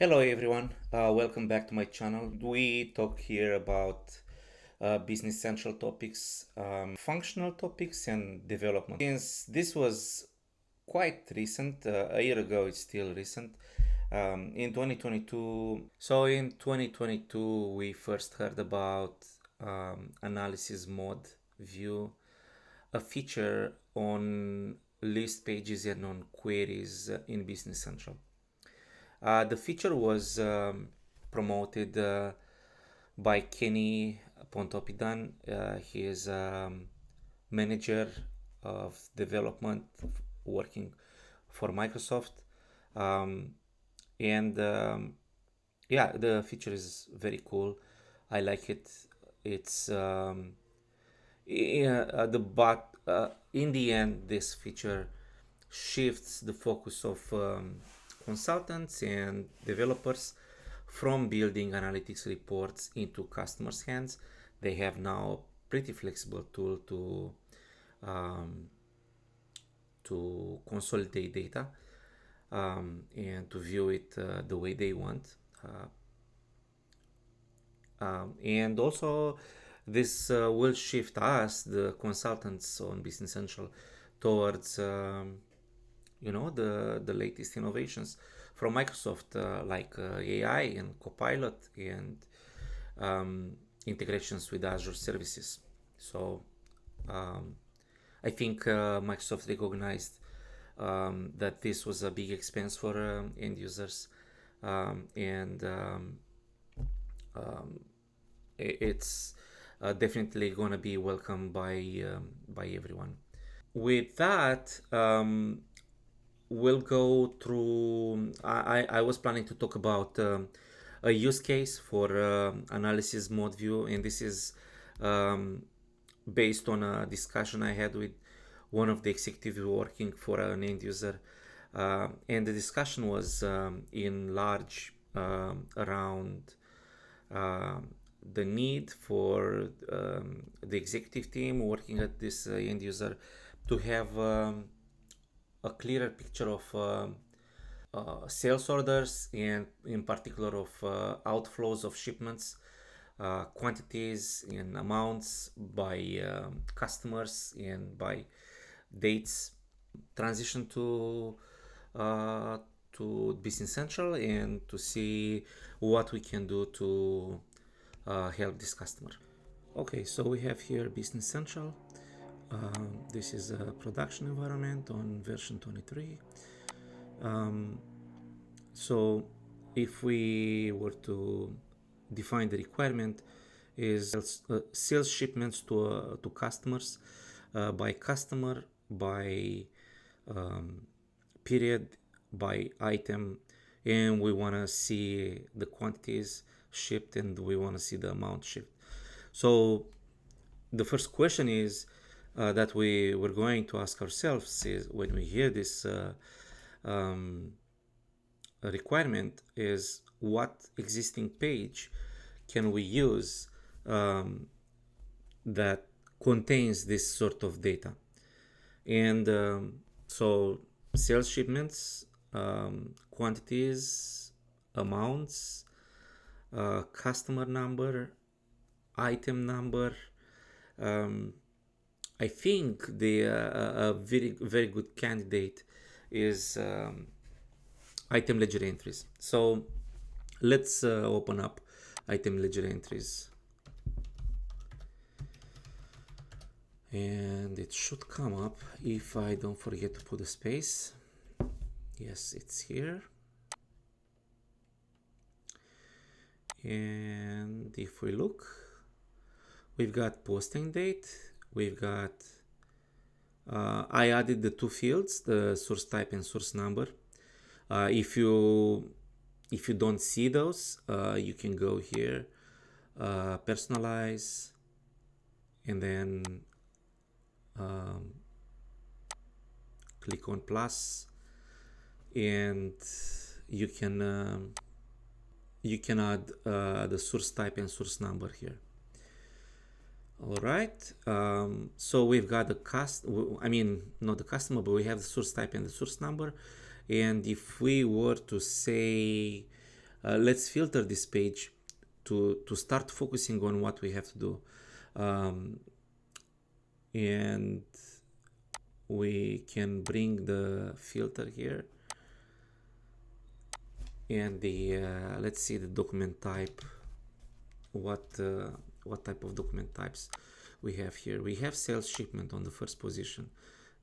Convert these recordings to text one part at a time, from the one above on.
Hello everyone, welcome back to my channel. We talk here about business central topics, functional topics and development. Since this was quite recent, a year ago, it's still recent. In 2022, in 2022 we first heard about analysis mode view, a feature on list pages and on queries in Business Central. The feature was promoted by Kenny Pontopidan. He is manager of development working for Microsoft. Um, and Yeah, the feature is very cool. I like it. It's yeah, the but in the end, this feature shifts the focus of consultants and developers from building analytics reports into customers' hands. They have now a pretty flexible tool um, to consolidate data and to view it the way they want. And also, this will shift us, the consultants on Business Central, towards the latest innovations from Microsoft, like AI and Copilot and integrations with Azure services. So um, I think Microsoft recognized that this was a big expense for end users, and it's definitely gonna be welcomed by everyone. With that, we'll go through. I was planning to talk about a use case for analysis mode view, and this is um, based on a discussion I had with one of the executives working for an end user. And the discussion was in large around the need for the executive team working at this end user to have a clearer picture of sales orders and in particular of outflows of shipments, quantities and amounts by customers and by dates. Transition uh, to Business Central and to see what we can do to help this customer. Okay, so we have here Business Central. This is a production environment on version 23. So if we were to define the requirement is sales shipments to customers, by customer, by period, by item, and we want to see the quantities shipped and we want to see the amount shipped. So the first question is that we were going to ask ourselves is when we hear this requirement is what existing page can we use that contains this sort of data. And so sales shipments, quantities, amounts, customer number, item number. I think the a very good candidate is item ledger entries. So let's open up item ledger entries, and it should come up if I don't forget to put a space. Yes, it's here. And if we look, we've got posting date, we've got I added the two fields, the source type and source number. If you don't see those, you can go here, personalize, and then click on plus, and you can add the source type and source number here. All right, so we've got the not the customer, but we have the source type and the source number. And if we were to say let's filter this page to start focusing on what we have to do. And we can bring the filter here, and the let's see the document type. What type of document types we have here? We have sales shipment on the first position.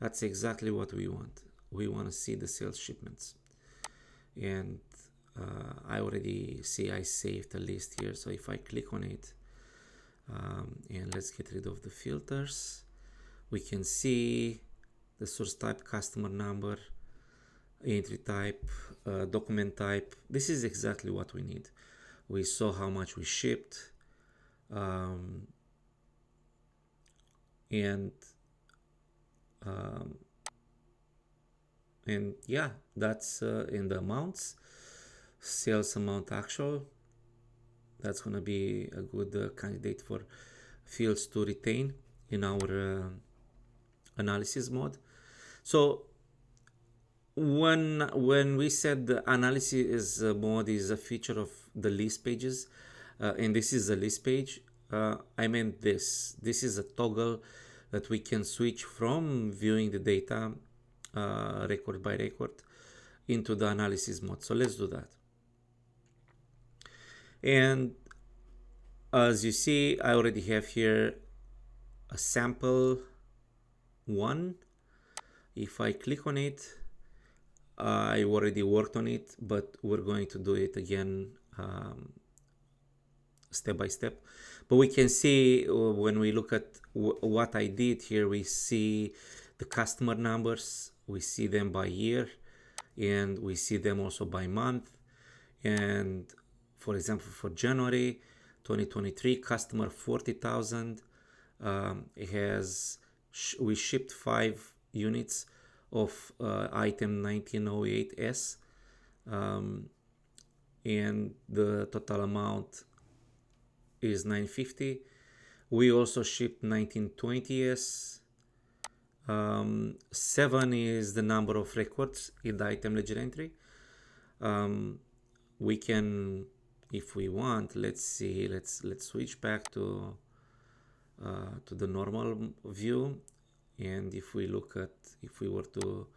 That's exactly what we want. We want to see the sales shipments. And I already see I saved a list here. So if I click on it, and let's get rid of the filters, we can see the source type, customer number, entry type, document type. This is exactly what we need. We saw how much we shipped, and yeah, that's in the amounts. Sales amount actual, that's gonna be a good candidate for fields to retain in our analysis mode. So when we said the analysis mode is a feature of the list pages, and this is a list page, I meant this is a toggle that we can switch from viewing the data record by record into the analysis mode. So let's do that. And as you see, I already have here a sample one. If I click on it, I already worked on it, but we're going to do it again step by step. But we can see when we look at what I did here, we see the customer numbers, we see them by year, and we see them also by month. And for example, for January 2023, customer 40,000 we shipped 5 units of item 1908S, and the total amount is 950. We also shipped 1920S. 7 is the number of records in the item ledger entry. We can, if we want, let's see, let's switch back to the normal view. And if we look at, if we were to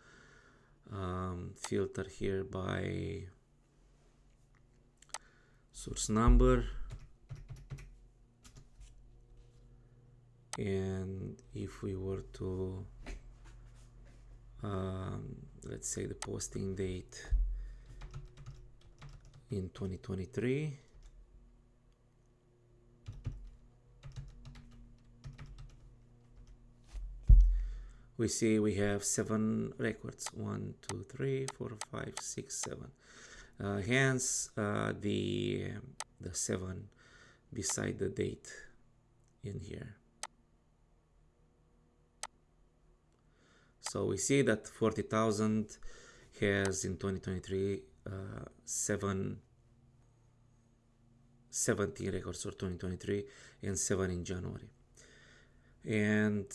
filter here by source number, and if we were to let's say the posting date in 2023, we see we have 7 records, 1 2 3 4 5 6 7, hence the 7 beside the date in here. So we see that 40,000 has in 2023 17 records for 2023 and 7 in January. And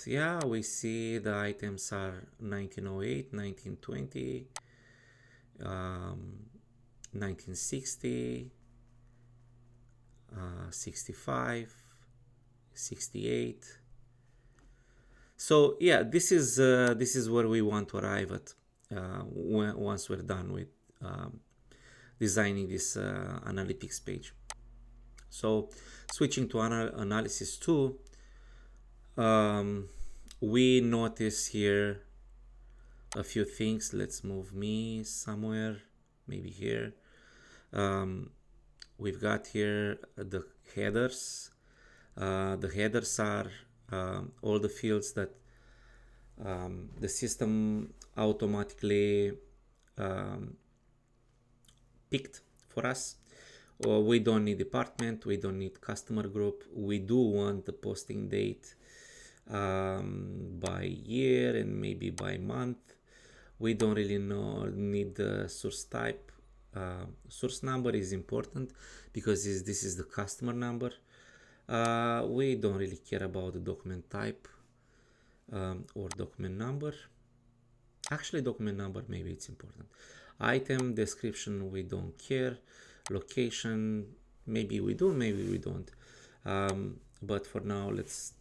yeah, we see the items are 1908, 1920, 1960, 65, 68. So yeah, this is where we want to arrive at once we're done with designing this analytics page. So switching to analysis 2, we notice here a few things. Let's move me somewhere, maybe here. We've got here the headers. The headers are all the fields that the system automatically picked for us. We don't need department, we don't need customer group. We do want the posting date by year and maybe by month. We don't really need the source type. Source number is important because this is the customer number. We don't really care about the document type or document number. Actually, document number, maybe it's important. Item description, we don't care. Location, maybe we do, maybe we don't. But for now, let's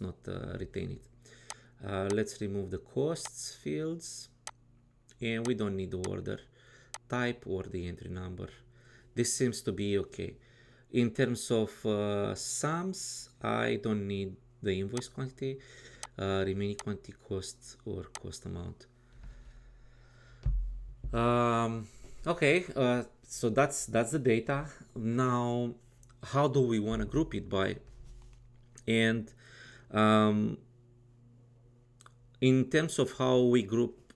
not retain it. Let's remove the costs fields, and we don't need the order type or the entry number. This seems to be okay. In terms of sums, I don't need the invoice quantity, remaining quantity, cost, or cost amount. Okay, so that's the data. Now, how do we want to group it by? And in terms of how we group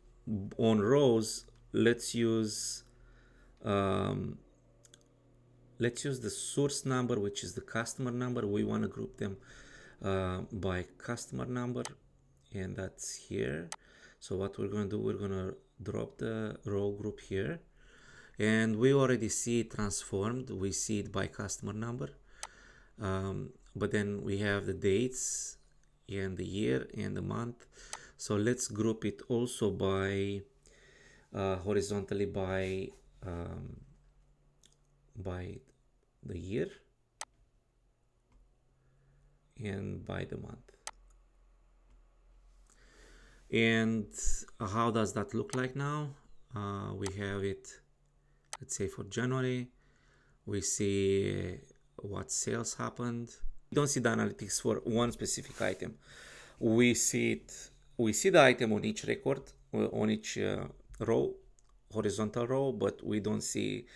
on rows, let's use the source number, which is the customer number. We want to group them by customer number, and that's here. So what we're going to do, we're going to drop the row group here, and we already see it transformed. We see it by customer number, but then we have the dates and the year and the month. So let's group it also by horizontally by the year and by the month. And how does that look like now? We have it, let's say for January, we see what sales happened. We don't see the analytics for one specific item. We see the item on each record, on each row, horizontal row, but we don't see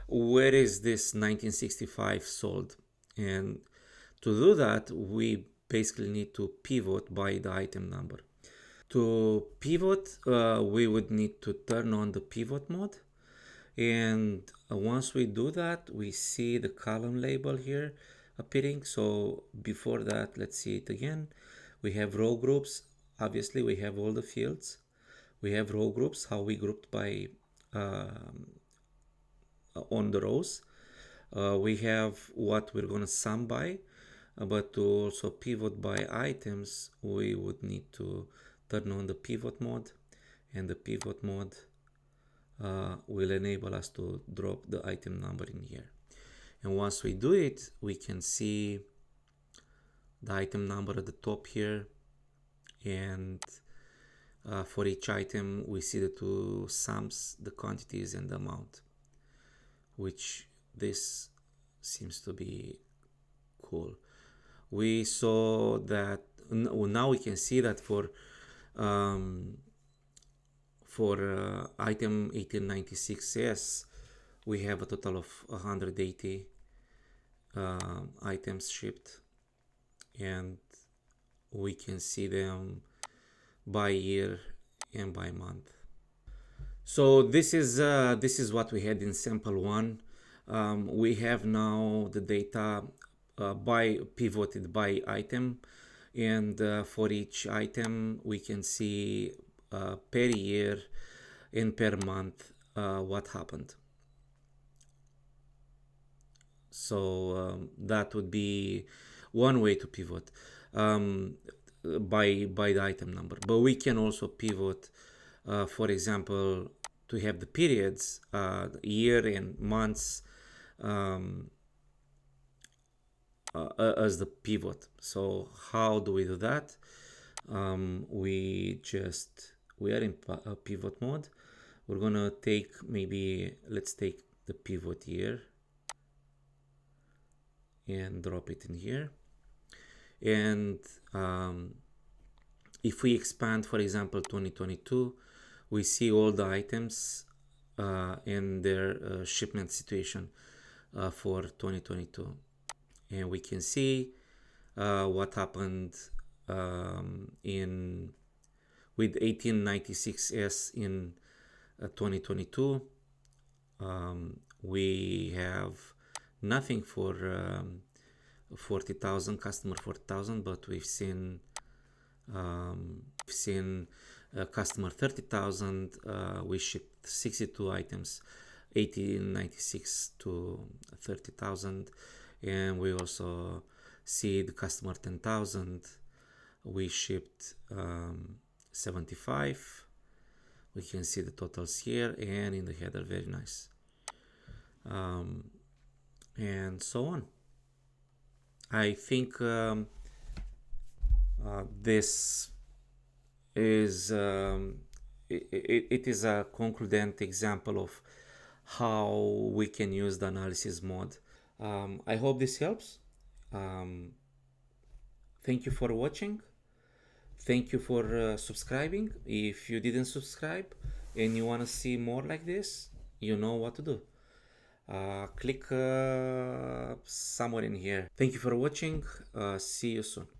where is this 1965 sold. And to do that, we basically need to pivot by the item number. To pivot, we would need to turn on the pivot mode. And once we do that, we see the column label here appearing. So before that, let's see it again. We have row groups. Obviously, we have all the fields. We have row groups, how we grouped by on the rows. We have what we're going to sum by, but to also pivot by items, we would need to turn on the pivot mode, and the pivot mode will enable us to drop the item number in here. And once we do it, we can see the item number at the top here, and for each item we see the two sums, the quantities and the amount, which this seems to be cool. We saw that now we can see that for item 1896S, we have a total of 180 items shipped, and we can see them by year and by month. So this is what we had in sample one. We have now the data pivoted by item, and for each item we can see per year and per month what happened. So that would be one way to pivot by the item number. But we can also pivot, for example, to have the periods, year and months as the pivot. So how do we do that? We are in pivot mode. We're gonna take, let's take the pivot year and drop it in here. And if we expand, for example, 2022, we see all the items and their shipment situation for 2022, and we can see what happened with 1896S in 2022. We have nothing for 40,000 customer 40,000, but we've seen customer 30,000. We shipped 62 items, 1896 to 30,000, and we also see the customer 10,000. We shipped 75. We can see the totals here and in the header. Very nice. And so on. I think this is it is a concludent example of how we can use the analysis mode. I hope this helps. Um, Thank you for watching. Thank you for subscribing. If you didn't subscribe and you want to see more like this, you know what to do. Click somewhere in here. Thank you for watching. See you soon.